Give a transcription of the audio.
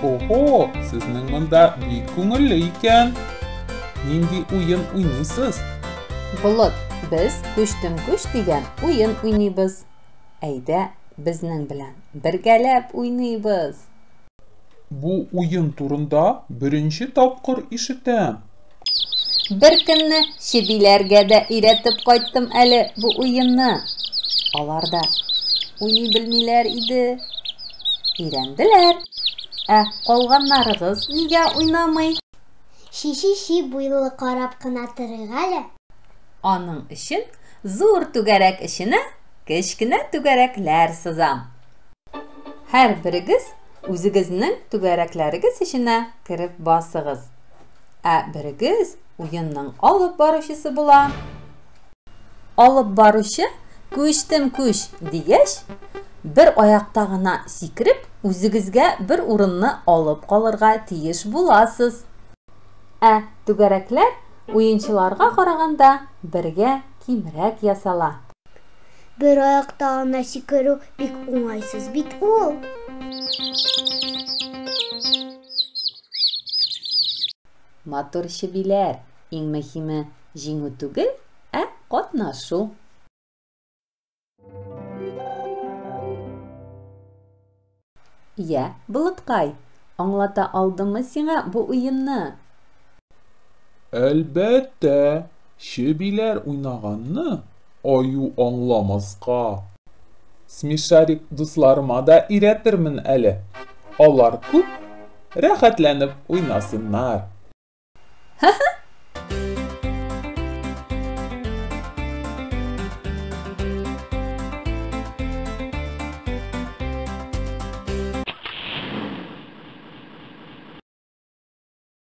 Ого, сезнең монда бик күңелле икән. Нинди уен уйныйсыз? Болыт, без күчтем-күч дигән уен уйныйбыз. Әйдә, безнең белән бергәләп уйныйбыз. Бу уен турында беренче тапкыр ишетәм. Бер көнне чебиләргә дә өйрәтеп кайттым әле бу уенны. Алар да уйный белмиләр иде. Өйрәнделәр. Калганнарыгыз нигә уйнамый? Ши буйлы карап кына торыйк әле. Аның өчен зур түгәрәк эченә кечкенә түгәрәкләр сызам. Һәр берегез үзегезнең түгәрәкләрегез эченә кереп басыгыз. Берегез уенның алып баручысы була. Алып баручы күчтем-күч дигәч, бер аякта гына сикереп, үзегезгә бер урынны алып калырга тиеш буласыз. Түгәрәкләр уенчыларга караганда бергә кимрәк ясала. Бер аякта гына сикерү бик уңайсыз бит ул. Матур чебиләр, иң мөһиме җиңү түгел, катнашу. Болыткай, аңлата алдымы сиңа бу уенны? Әлбәттә, чебиләр уйнаганны аю аңламаска. Смешарик дусларыма да өйрәтермен әле. Алар күп рәхәтләнеп уйнасыннар.